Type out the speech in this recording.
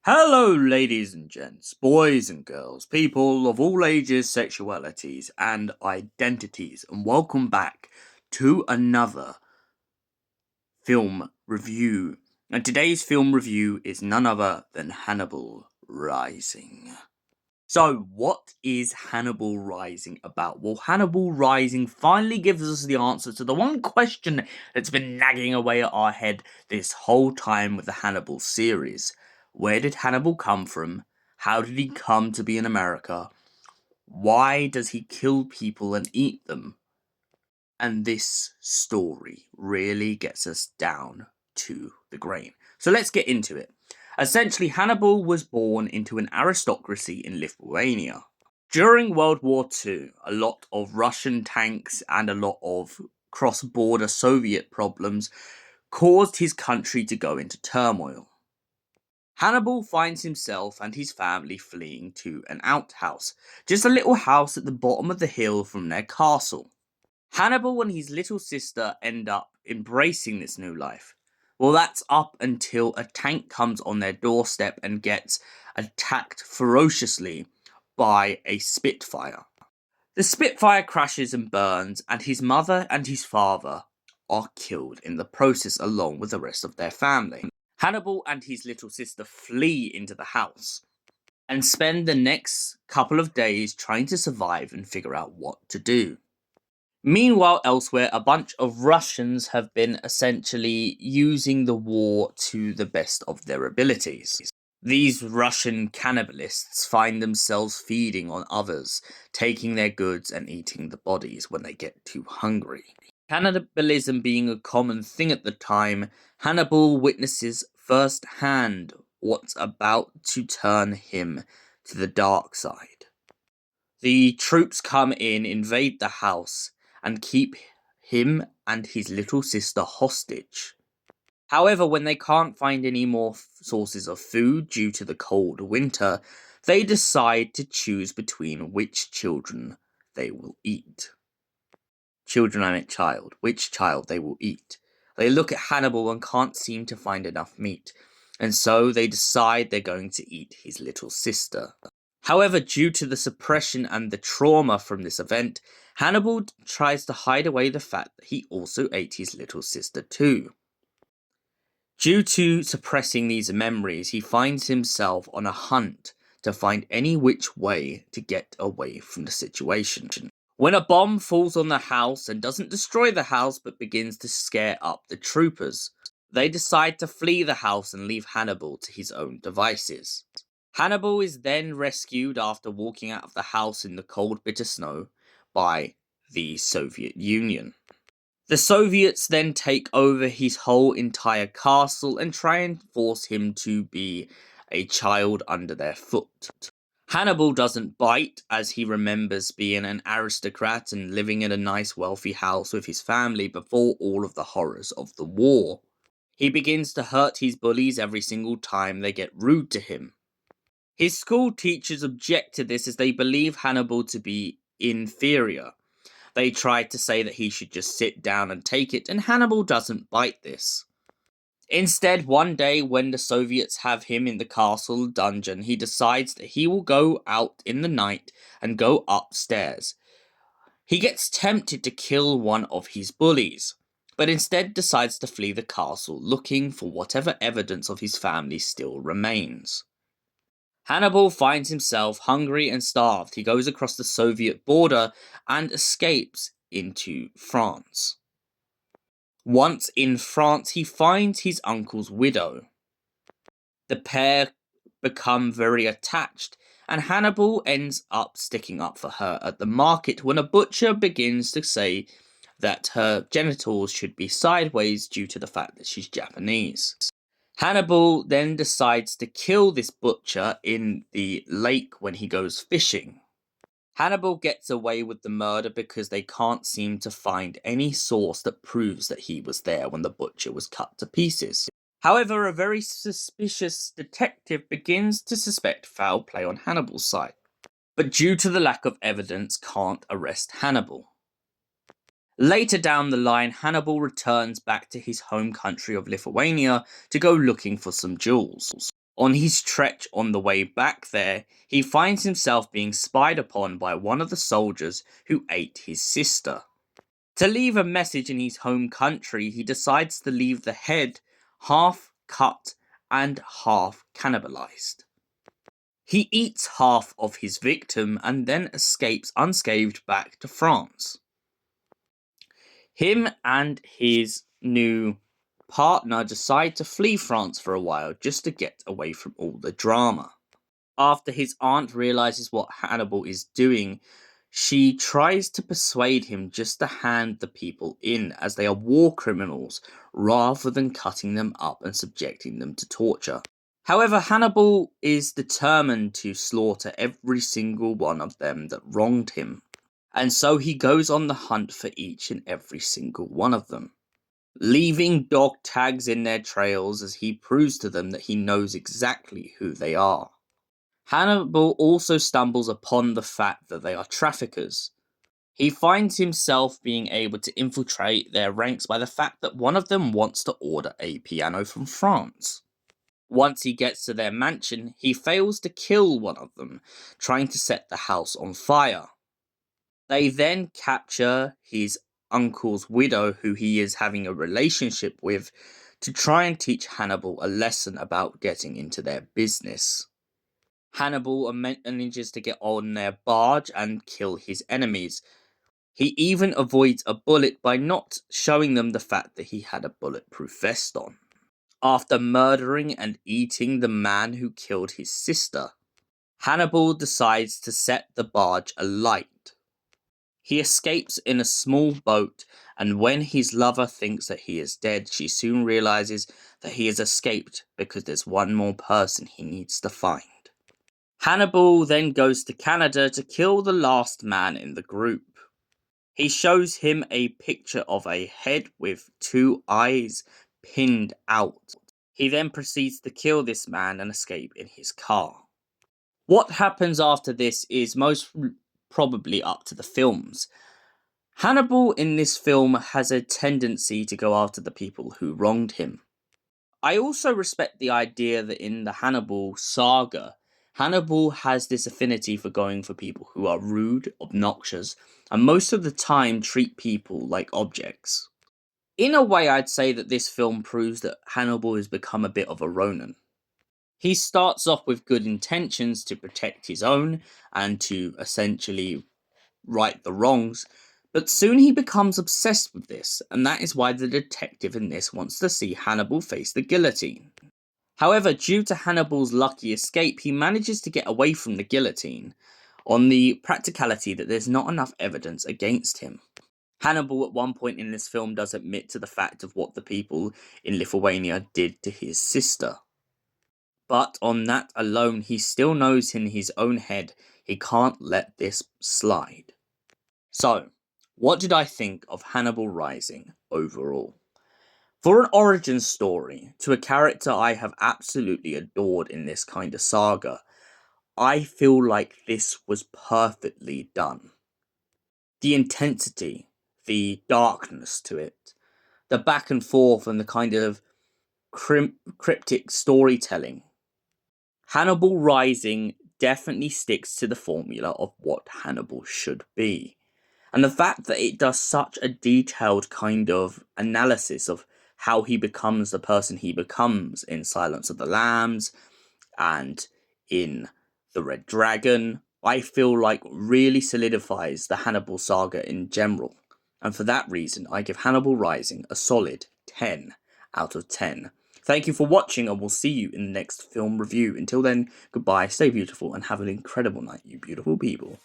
Hello, ladies and gents, boys and girls, people of all ages, sexualities, and identities, and welcome back to another film review. And today's film review is none other than Hannibal Rising. So, what is Hannibal Rising about? Well, Hannibal Rising finally gives us the answer to the one question that's been nagging away at our head this whole time with the Hannibal series. Where did Hannibal come from? How did he come to be in America? Why does he kill people and eat them? And this story really gets us down to the grain. So let's get into it. Essentially, Hannibal was born into an aristocracy in Lithuania. During World War II, a lot of Russian tanks and a lot of cross-border Soviet problems caused his country to go into turmoil. Hannibal finds himself and his family fleeing to an outhouse, just a little house at the bottom of the hill from their castle. Hannibal and his little sister end up embracing this new life. Well, that's up until a tank comes on their doorstep and gets attacked ferociously by a Spitfire. The Spitfire crashes and burns, and his mother and his father are killed in the process along with the rest of their family. Hannibal and his little sister flee into the house and spend the next couple of days trying to survive and figure out what to do. Meanwhile, elsewhere, a bunch of Russians have been essentially using the war to the best of their abilities. These Russian cannibalists find themselves feeding on others, taking their goods and eating the bodies when they get too hungry. Cannibalism being a common thing at the time, Hannibal witnesses firsthand what's about to turn him to the dark side. The troops come in, invade the house, and keep him and his little sister hostage. However, when they can't find any more sources of food due to the cold winter, they decide to choose between which children they will eat. Children, I meant child. Which child they will eat. They look at Hannibal and can't seem to find enough meat, and so they decide they're going to eat his little sister. However, due to the suppression and the trauma from this event, Hannibal tries to hide away the fact that he also ate his little sister too. Due to suppressing these memories, he finds himself on a hunt to find any which way to get away from the situation. When a bomb falls on the house and doesn't destroy the house but begins to scare up the troopers, they decide to flee the house and leave Hannibal to his own devices. Hannibal is then rescued after walking out of the house in the cold, bitter snow by the Soviet Union. The Soviets then take over his whole entire castle and try and force him to be a child under their foot. Hannibal doesn't bite, as he remembers being an aristocrat and living in a nice wealthy house with his family before all of the horrors of the war. He begins to hurt his bullies every single time they get rude to him. His school teachers object to this as they believe Hannibal to be inferior. They try to say that he should just sit down and take it, and Hannibal doesn't bite this. Instead, one day when the Soviets have him in the castle dungeon, he decides that he will go out in the night and go upstairs. He gets tempted to kill one of his bullies, but instead decides to flee the castle looking for whatever evidence of his family still remains. Hannibal finds himself hungry and starved. He goes across the Soviet border and escapes into France. Once in France, he finds his uncle's widow. The pair become very attached, and Hannibal ends up sticking up for her at the market when a butcher begins to say that her genitals should be sideways due to the fact that she's Japanese. Hannibal then decides to kill this butcher in the lake when he goes fishing. Hannibal gets away with the murder because they can't seem to find any source that proves that he was there when the butcher was cut to pieces. However, a very suspicious detective begins to suspect foul play on Hannibal's side, but due to the lack of evidence can't arrest Hannibal. Later down the line, Hannibal returns back to his home country of Lithuania to go looking for some jewels. On his trek on the way back there, he finds himself being spied upon by one of the soldiers who ate his sister. To leave a message in his home country, he decides to leave the head half cut and half cannibalized. He eats half of his victim and then escapes unscathed back to France. Him and his new partner decide to flee France for a while just to get away from all the drama. After his aunt realizes what Hannibal is doing, she tries to persuade him just to hand the people in, as they are war criminals, rather than cutting them up and subjecting them to torture. However, Hannibal is determined to slaughter every single one of them that wronged him, and so he goes on the hunt for each and every single one of them, leaving dog tags in their trails as he proves to them that he knows exactly who they are. Hannibal also stumbles upon the fact that they are traffickers. He finds himself being able to infiltrate their ranks by the fact that one of them wants to order a piano from France. Once he gets to their mansion, he fails to kill one of them, trying to set the house on fire. They then capture his uncle's widow, who he is having a relationship with, to try and teach Hannibal a lesson about getting into their business. Hannibal manages to get on their barge and kill his enemies. He even avoids a bullet by not showing them the fact that he had a bulletproof vest on. After murdering and eating the man who killed his sister, Hannibal decides to set the barge alight. He escapes in a small boat, and when his lover thinks that he is dead, she soon realizes that he has escaped because there's one more person he needs to find. Hannibal then goes to Canada to kill the last man in the group. He shows him a picture of a head with two eyes pinned out. He then proceeds to kill this man and escape in his car. What happens after this is most probably up to the films. Hannibal in this film has a tendency to go after the people who wronged him. I also respect the idea that in the Hannibal saga, Hannibal has this affinity for going for people who are rude, obnoxious, and most of the time treat people like objects. In a way, I'd say that this film proves that Hannibal has become a bit of a Ronin. He starts off with good intentions to protect his own and to essentially right the wrongs, but soon he becomes obsessed with this, and that is why the detective in this wants to see Hannibal face the guillotine. However, due to Hannibal's lucky escape, he manages to get away from the guillotine on the practicality that there's not enough evidence against him. Hannibal at one point in this film does admit to the fact of what the people in Lithuania did to his sister. But on that alone, he still knows in his own head he can't let this slide. So, what did I think of Hannibal Rising overall? For an origin story to a character I have absolutely adored in this kind of saga, I feel like this was perfectly done. The intensity, the darkness to it, the back and forth and the kind of cryptic storytelling. Hannibal Rising definitely sticks to the formula of what Hannibal should be. And the fact that it does such a detailed kind of analysis of how he becomes the person he becomes in Silence of the Lambs and in The Red Dragon, I feel like really solidifies the Hannibal saga in general. And for that reason, I give Hannibal Rising a solid 10 out of 10. Thank you for watching, and we'll see you in the next film review. Until then, goodbye, stay beautiful, and have an incredible night, you beautiful people.